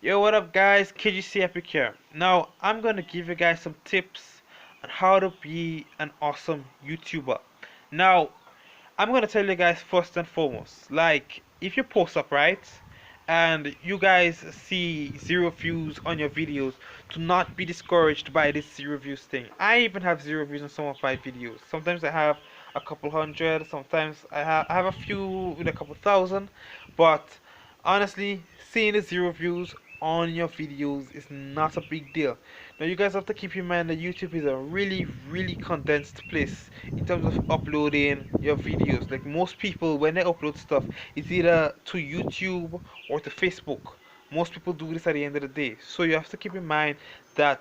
Yo, what up, guys? KGCEpic here. Now, I'm gonna give you guys some tips on how to be an awesome YouTuber. Now, I'm gonna tell you guys first and foremost, like, if you post up, right, and you guys see zero views on your videos, do not be discouraged by this zero views thing. I even have zero views on some of my videos. Sometimes I have a couple hundred, sometimes I have a few with a couple thousand, but honestly, seeing the zero views on your videos is not a big deal. Now you guys have to keep in mind that YouTube is a really condensed place in terms of uploading your videos. Like most people when they upload stuff, it's either to YouTube or to Facebook. Most people do this at the end of the day. So you have to keep in mind that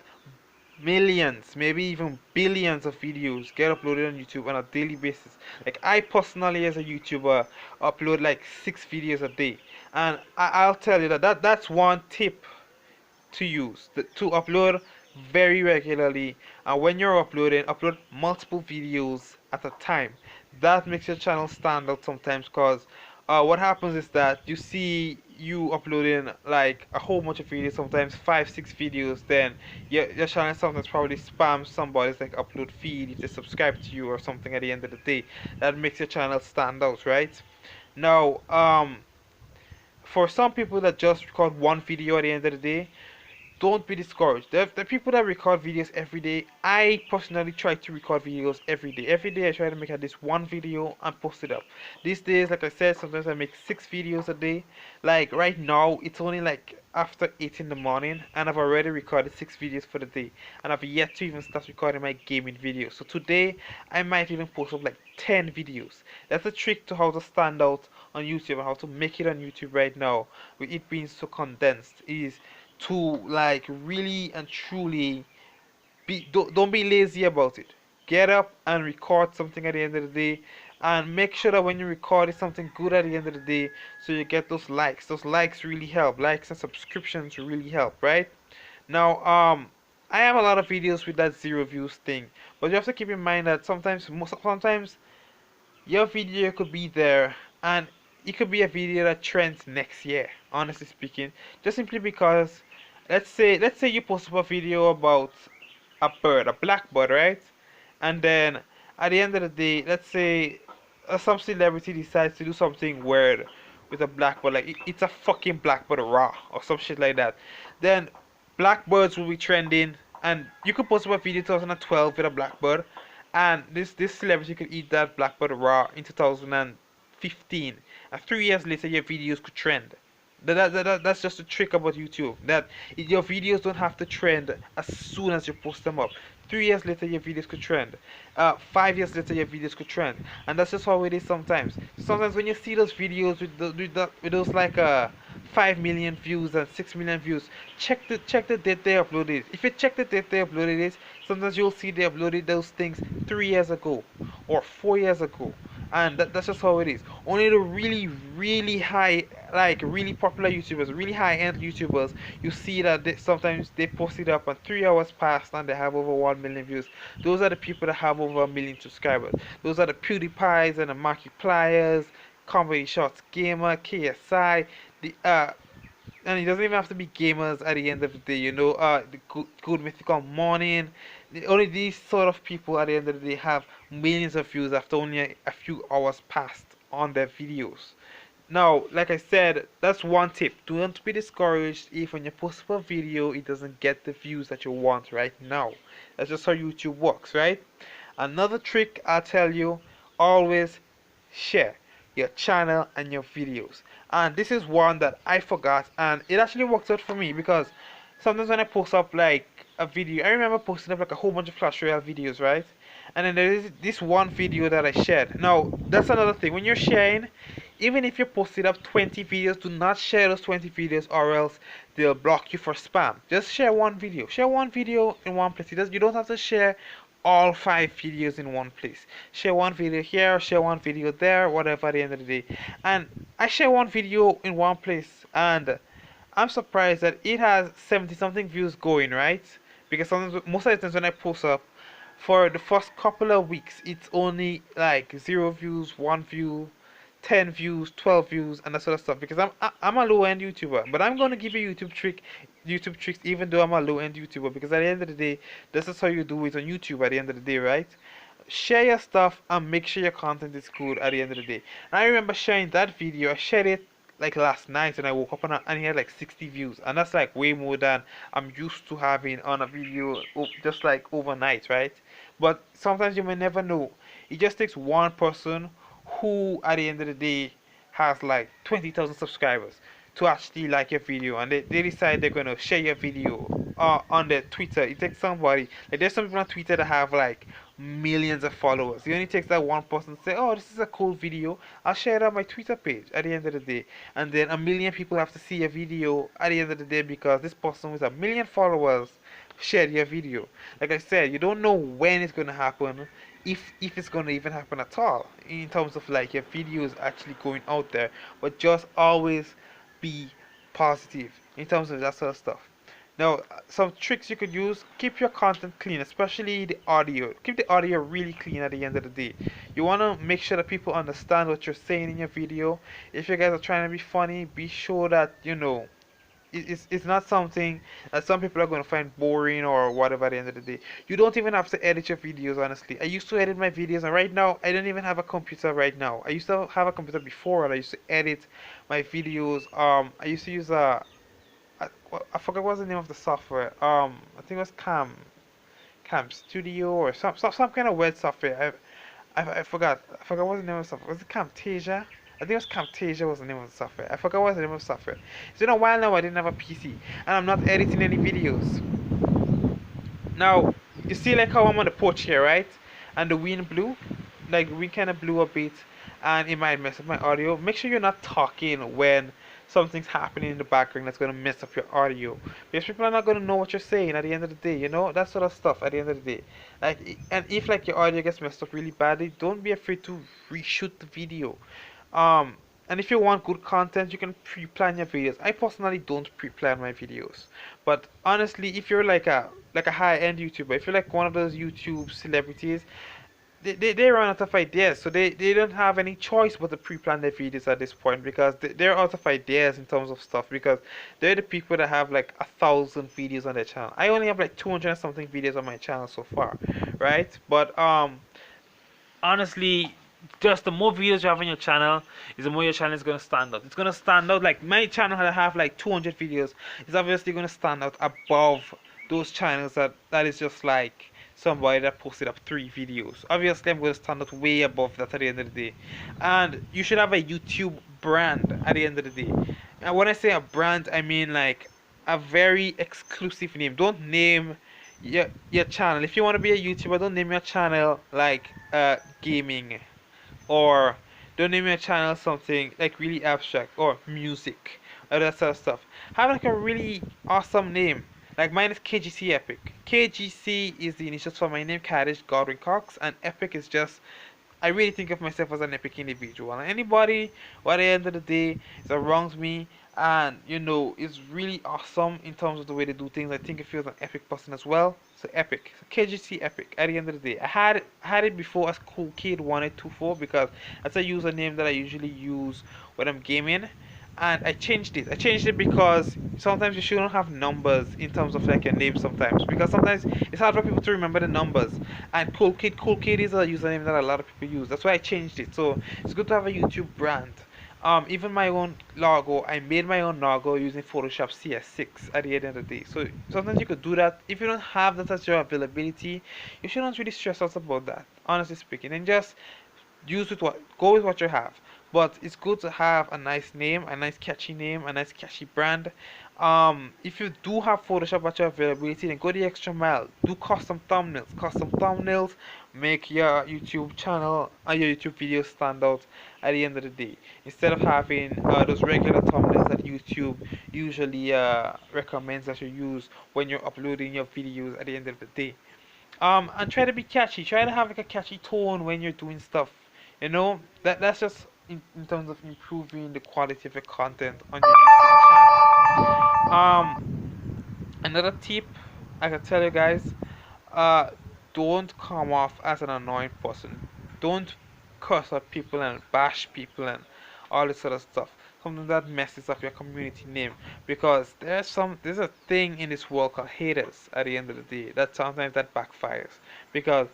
millions, maybe even billions of videos get uploaded on YouTube on a daily basis. Like I personally, as a YouTuber, upload like 6 videos a day, and I'll tell you that's one tip to use to upload very regularly. And when you're uploading, upload multiple videos at a time. That makes your channel stand out sometimes, because what happens is that you see you uploading like a whole bunch of videos, sometimes 5 6 videos, then your channel sometimes probably spams somebody's like upload feed if they subscribe to you or something at the end of the day. That makes your channel stand out, right? Now, for some people that just record one video at the end of the day, don't be discouraged. The people that record videos every day, I personally try to record videos every day. Every day I try to make at least one video and post it up. These days, like I said, sometimes I make 6 videos a day. Like right now, it's only like after 8 in the morning, and I've already recorded 6 videos for the day. And I've yet to even start recording my gaming videos. So today, I might even post up like 10 videos. That's a trick to how to stand out on YouTube and how to make it on YouTube right now, with it being so condensed, is to like really and truly don't be lazy about it. Get up and record something at the end of the day, and make sure that when you record it's something good at the end of the day, so you get those likes. Those likes really help. Likes and subscriptions really help, right? Now, I have a lot of videos with that zero views thing, but you have to keep in mind that sometimes your video could be there, and it could be a video that trends next year, honestly speaking, just simply because let's say you post up a video about a bird, a blackbird, right? And then at the end of the day, let's say some celebrity decides to do something weird with a blackbird, like it's a fucking blackbird raw or some shit like that. Then blackbirds will be trending, and you could post up a video 2012 with a blackbird, and this celebrity could eat that blackbird raw in 2015, and 3 years later your videos could trend. That's just a trick about YouTube. That your videos don't have to trend as soon as you post them up. 3 years later, your videos could trend. 5 years later, your videos could trend, and that's just how it is sometimes. Sometimes when you see those videos with those like 5 million views and 6 million views, check the date they uploaded. If you check the date they uploaded it, sometimes you'll see they uploaded those things 3 years ago or 4 years ago, and that's just how it is. Only the really high, like really popular YouTubers, really high end YouTubers, you see that sometimes they post it up and 3 hours passed and they have over 1 million views. Those are the people that have over a million subscribers. Those are the PewDiePies and the Markipliers, Comedy Shots Gamer, KSI, the and it doesn't even have to be gamers at the end of the day, the good mythical morning. Only these sort of people at the end of the day have millions of views after only a few hours passed on their videos. Now, like I said, that's one tip. Do not be discouraged if when you post up a video it doesn't get the views that you want right now. That's just how YouTube works, right? Another trick I'll tell you, always share your channel and your videos. And this is one that I forgot, and it actually works out for me, because sometimes when I post up like a video, I remember posting up like a whole bunch of Clash Royale videos, right? And then there is this one video that I shared. Now, that's another thing. When you're sharing, even if you posted up 20 videos, do not share those 20 videos, or else they'll block you for spam. Just share one video. Share one video in one place. You don't have to share all 5 videos in one place. Share one video here, share one video there, whatever at the end of the day. And I share one video in one place, and I'm surprised that it has 70 something views going, right? Because sometimes, most of the times when I post up, for the first couple of weeks, it's only like 0 views, 1 view, 10 views, 12 views, and that sort of stuff. Because I'm a low end YouTuber, but I'm gonna give you YouTube tricks, even though I'm a low end YouTuber. Because at the end of the day, this is how you do it on YouTube. At the end of the day, right? Share your stuff and make sure your content is good at the end of the day. And I remember sharing that video. I shared it like last night, and I woke up and it had like 60 views, and that's like way more than I'm used to having on a video just like overnight, right? But sometimes you may never know. It just takes one person who at the end of the day has like 20,000 subscribers to actually like your video, and they decide they're gonna share your video on their Twitter. It takes somebody, like there's some people on Twitter that have like millions of followers. It only takes that one person to say, oh, this is a cool video, I'll share it on my Twitter page at the end of the day. And then a million people have to see your video at the end of the day because this person with a million followers shared your video. Like I said, you don't know when it's gonna happen, if it's gonna even happen at all, in terms of like your videos actually going out there. But just always be positive in terms of that sort of stuff. Now, some tricks you could use: keep your content clean, especially the audio. Keep the audio really clean at the end of the day. You want to make sure that people understand what you're saying in your video. If you guys are trying to be funny, be sure that, it's not something that some people are going to find boring or whatever at the end of the day. You don't even have to edit your videos, honestly. I used to edit my videos, and right now, I don't even have a computer right now. I used to have a computer before, and I used to edit my videos. I used to use I forgot what's the name of the software. I think it was Cam Studio or some kind of weird software. I forgot. I forgot what the name of the software. Was it Camtasia? I think it was Camtasia was the name of the software. I forgot what's the name of the software. It's been a while now. I didn't have a PC, and I'm not editing any videos. Now, you see like how I'm on the porch here, right? And the wind blew, like the wind kind of blew a bit, and it might mess up my audio. Make sure you're not talking when something's happening in the background that's gonna mess up your audio, because people are not gonna know what you're saying at the end of the day. That sort of stuff at the end of the day. And if like your audio gets messed up really badly, don't be afraid to reshoot the video. Um, and if you want good content, you can pre-plan your videos. I personally don't pre-plan my videos, but honestly, if you're like a high-end YouTuber, if you're like one of those YouTube celebrities, they run out of ideas, so they don't have any choice but to pre-plan their videos at this point, because they're out of ideas in terms of stuff, because they're the people that have like 1,000 videos on their channel. I only have like 200 and something videos on my channel so far, right? But honestly, just the more videos you have on your channel is the more your channel is going to stand out. It's going to stand out. Like my channel that have like 200 videos is obviously going to stand out above those channels that is just like somebody that posted up 3 videos. Obviously I'm going to stand out way above that at the end of the day. And you should have a YouTube brand at the end of the day. And when I say a brand, I mean like a very exclusive name. Don't name your channel, if you want to be a YouTuber, don't name your channel like gaming, or don't name your channel something like really abstract, or music, or that sort of stuff. Have like a really awesome name. Like mine is KGCEpic. KGC is the initials for my name, Kaddish Godwin Cox, and Epic is just, I really think of myself as an epic individual. And anybody who at the end of the day that wrongs me and is really awesome in terms of the way they do things, I think it feels an epic person as well. So Epic, so KGCEpic. At the end of the day, I had it before as Cool Kid 1824, because that's a username that I usually use when I'm gaming. And I changed it. I changed it because sometimes you shouldn't have numbers in terms of like your name sometimes, because sometimes it's hard for people to remember the numbers. And Cool Kid is a username that a lot of people use. That's why I changed it. So it's good to have a YouTube brand. Even my own logo, I made my own logo using Photoshop CS6 at the end of the day. So sometimes you could do that. If you don't have that as your availability, you shouldn't really stress out about that, honestly speaking, and just go with what you have. But it's good to have a nice name, a nice catchy name, a nice catchy brand. If you do have Photoshop at your availability, then go the extra mile. Do custom thumbnails. Custom thumbnails make your YouTube channel and your YouTube videos stand out at the end of the day, instead of having those regular thumbnails that YouTube usually recommends that you use when you're uploading your videos at the end of the day. And try to be catchy. Try to have like a catchy tone when you're doing stuff. That's just in terms of improving the quality of your content on your YouTube channel. Another tip I can tell you guys: uh, don't come off as an annoying person. Don't curse at people and bash people and all this sort of stuff. Something that messes up your community name, because there's a thing in this world called haters at the end of the day that sometimes that backfires, because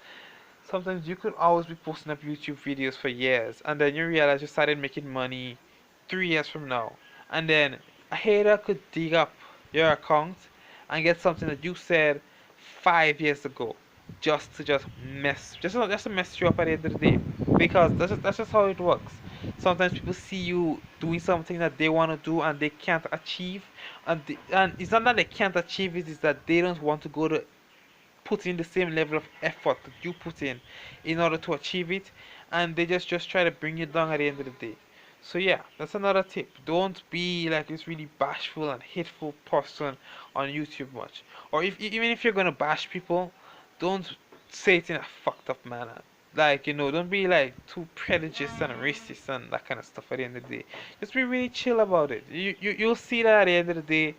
sometimes you could always be posting up YouTube videos for years, and then you realize you started making money 3 years from now, and then a hater could dig up your account and get something that you said 5 years ago, just to mess you up at the end of the day, because that's just how it works. Sometimes people see you doing something that they want to do and they can't achieve, and it's not that they can't achieve it, it's that they don't want to go to put in the same level of effort that you put in order to achieve it, and they just try to bring you down at the end of the day. So yeah, that's another tip. Don't be like this really bashful and hateful person on YouTube much. Or even if you're gonna bash people, don't say it in a fucked up manner. Like, don't be like too prejudiced and racist and that kind of stuff at the end of the day. Just be really chill about it. You'll see that at the end of the day,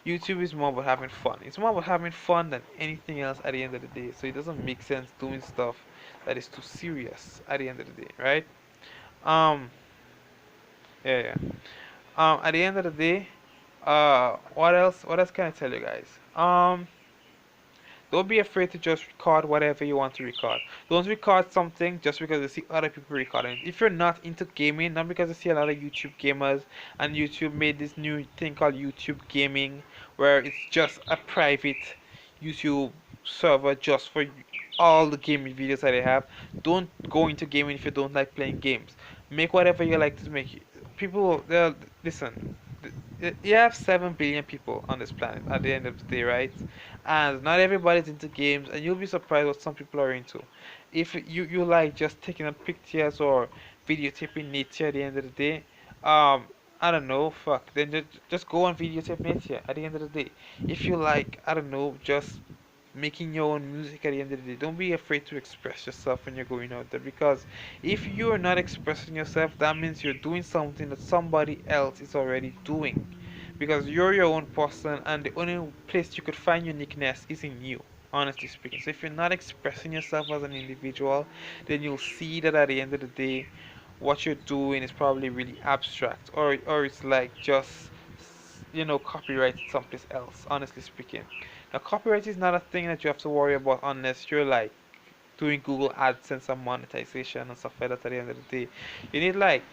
YouTube is more about having fun. It's more about having fun than anything else at the end of the day. So it doesn't make sense doing stuff that is too serious at the end of the day, right? Um, yeah, yeah. At the end of the day, what else? What else can I tell you guys? Don't be afraid to just record whatever you want to record. Don't record something just because you see other people recording. If you're not into gaming, not because you see a lot of YouTube gamers, and YouTube made this new thing called YouTube Gaming, where it's just a private YouTube server just for all the gaming videos that they have. Don't go into gaming if you don't like playing games. Make whatever you like to make. People, they'll listen. You have 7 billion people on this planet at the end of the day, right? And not everybody's into games, and you'll be surprised what some people are into. If you like just taking up pictures or videotaping nature at the end of the day, I don't know, fuck, then just go and videotape nature at the end of the day. If you like, I don't know, just making your own music at the end of the day, don't be afraid to express yourself when you're going out there, because if you're not expressing yourself, that means you're doing something that somebody else is already doing, because you're your own person, and the only place you could find uniqueness is in you, honestly speaking. So if you're not expressing yourself as an individual, then you'll see that at the end of the day, what you're doing is probably really abstract, or it's like just copyrighted someplace else, honestly speaking. Now, copyright is not a thing that you have to worry about unless you're like doing Google AdSense and monetization and stuff like that at the end of the day. You need like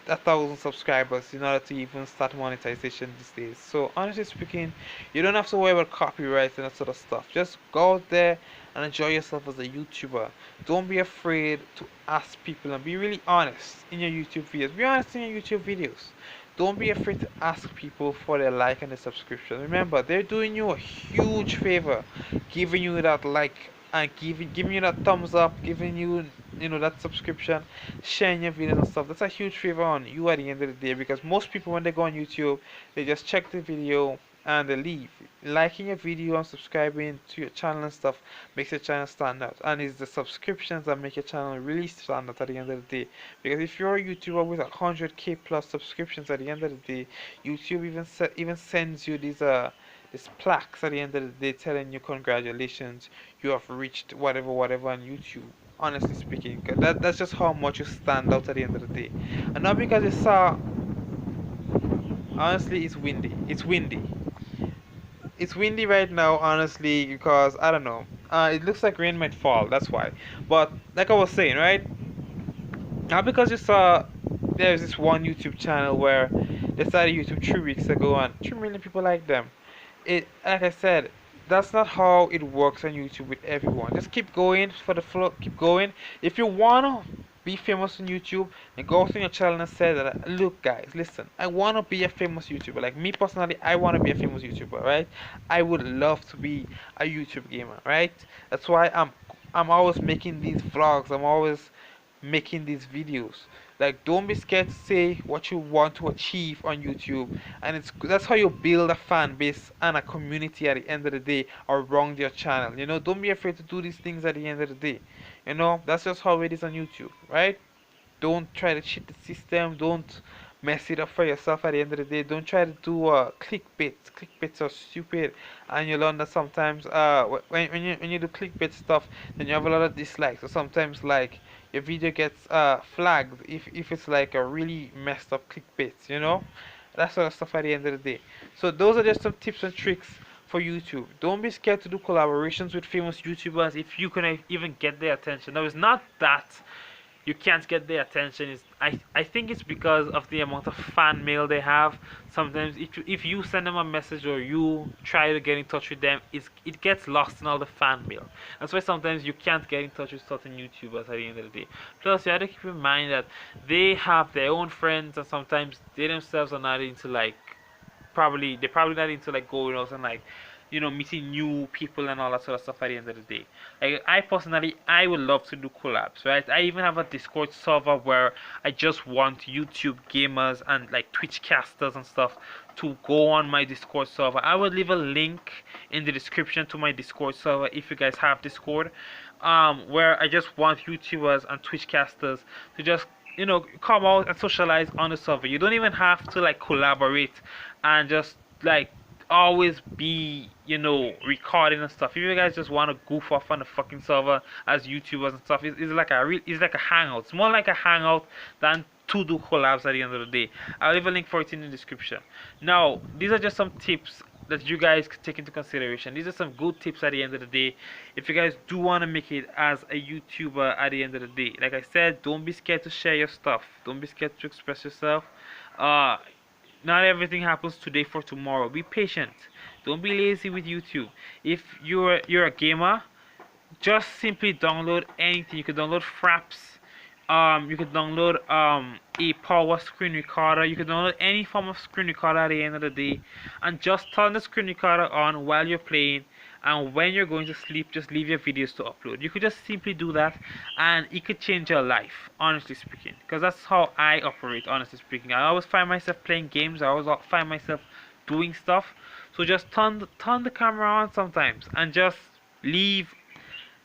1,000 subscribers in order to even start monetization these days. So honestly speaking, you don't have to worry about copyright and that sort of stuff. Just go out there and enjoy yourself as a YouTuber. Don't be afraid to ask people, and be really honest in your YouTube videos. Be honest in your YouTube videos. Don't be afraid to ask people for their like and their subscription. Remember, they're doing you a huge favor, giving you that like and giving you that thumbs up, giving you that subscription, sharing your videos and stuff. That's a huge favor on you at the end of the day, because most people, when they go on YouTube, they just check the video and they leave. Liking your video and subscribing to your channel and stuff makes your channel stand out, and it's the subscriptions that make your channel really stand out at the end of the day. Because if you're a YouTuber with 100k plus subscriptions, at the end of the day, YouTube even sends you these plaques at the end of the day telling you congratulations, you have reached whatever whatever on YouTube. Honestly speaking, 'cause that's just how much you stand out at the end of the day. And not because you saw, honestly, it's windy. It's windy right now, honestly, because I don't know. It looks like rain might fall. That's why. But like I was saying, right? Not because you saw there's this one YouTube channel where they started YouTube 3 weeks ago and 3 million people like them. Like I said, that's not how it works on YouTube with everyone. Just keep going for the flow, keep going. If you wanna be famous on YouTube, and go to your channel and say that, look guys, listen, I wanna be a famous YouTuber. Like me personally, I wanna be a famous YouTuber, right? I would love to be a YouTube gamer, right? That's why I'm always making these vlogs. I'm always making these videos. Like, don't be scared to say what you want to achieve on YouTube, and that's how you build a fan base and a community at the end of the day around your channel. Don't be afraid to do these things at the end of the day. That's just how it is on YouTube, right? Don't try to cheat the system. Don't mess it up for yourself at the end of the day. Don't try to do clickbait. Clickbaits are stupid, and you learn that sometimes when you do clickbait stuff, then you have a lot of dislikes. So sometimes, like, your video gets flagged if it's like a really messed up clickbait, you know, that sort of stuff at the end of the day. So those are just some tips and tricks for YouTube. Don't be scared to do collaborations with famous YouTubers if you can even get their attention. Now, it's not that you can't get their attention. I think it's because of the amount of fan mail they have. Sometimes if you send them a message or you try to get in touch with them, it gets lost in all the fan mail. That's why sometimes you can't get in touch with certain YouTubers at the end of the day. Plus, you have to keep in mind that they have their own friends, and sometimes they themselves are not into like they're probably not into like going out and like, you know, meeting new people and all that sort of stuff at the end of the day. Like, I personally, I would love to do collabs, right? I even have a Discord server where I just want YouTube gamers and like Twitch casters and stuff to go on my Discord server. I will leave a link in the description to my Discord server if you guys have Discord, where I just want YouTubers and Twitch casters to just, you know, come out and socialize on the server. You don't even have to like collaborate and just like always be, you know, recording and stuff. If you guys just want to goof off on the fucking server as YouTubers and stuff, it's like it's like a hangout. It's more like a hangout than to do collabs at the end of the day. I'll leave a link for it in the description. Now, these are just some tips that you guys could take into consideration. These are some good tips at the end of the day if you guys do want to make it as a YouTuber at the end of the day. Like I said, don't be scared to share your stuff. Don't be scared to express yourself. Not everything happens today for tomorrow. Be patient. Don't be lazy with YouTube. If you're a gamer, just simply download anything. You can download Fraps. You can download a power screen recorder. You can download any form of screen recorder at the end of the day, and just turn the screen recorder on while you're playing. And when you're going to sleep, just leave your videos to upload. You could just simply do that, and it could change your life, honestly speaking. Because that's how I operate, honestly speaking. I always find myself playing games. I always find myself doing stuff. So just turn the camera on sometimes, and just leave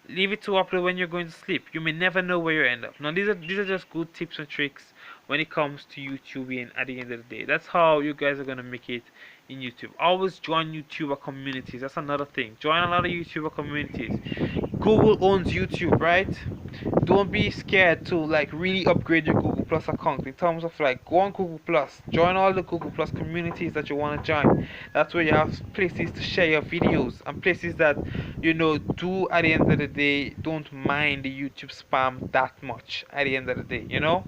it to upload when you're going to sleep. You may never know where you end up. Now, these are just good tips and tricks when it comes to YouTubing at the end of the day. That's how you guys are gonna make it in YouTube. Always join YouTuber communities. That's another thing. Join a lot of YouTuber communities. Google owns YouTube, right? Don't be scared to like really upgrade your Google Plus account in terms of like go on Google Plus, join all the Google Plus communities that you want to join. That's where you have places to share your videos and places that, you know, do at the end of the day don't mind the YouTube spam that much at the end of the day, you know,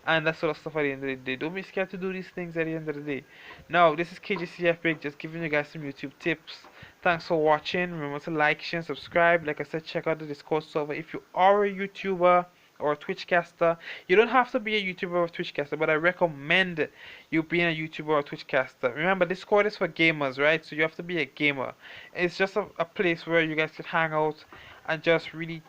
and that sort of stuff at the end of the day. Don't be scared to do these things at the end of the day. Now, this is KGCEpic, just giving you guys some YouTube tips. Thanks for watching. Remember to like, share, and subscribe. Like I said, check out the Discord server. If you are a YouTuber or a Twitch caster, you don't have to be a YouTuber or a Twitch caster, but I recommend you being a YouTuber or a Twitch caster. Remember, Discord is for gamers, right? So you have to be a gamer. It's just a place where you guys can hang out and just really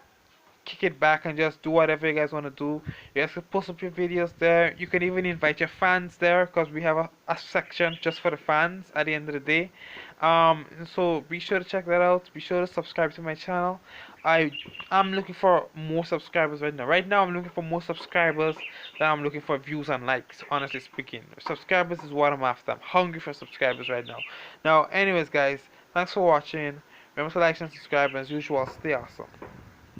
kick it back and just do whatever you guys want to do. You guys can post up your videos there. You can even invite your fans there because we have a section just for the fans at the end of the day. So be sure to check that out. Be sure to subscribe to my channel. I'm looking for more subscribers right now. Right now I'm looking for more subscribers than I'm looking for views and likes, honestly speaking. Subscribers is what I'm after. I'm hungry for subscribers right now. Now, anyways guys, thanks for watching. Remember to like and subscribe, and as usual, stay awesome.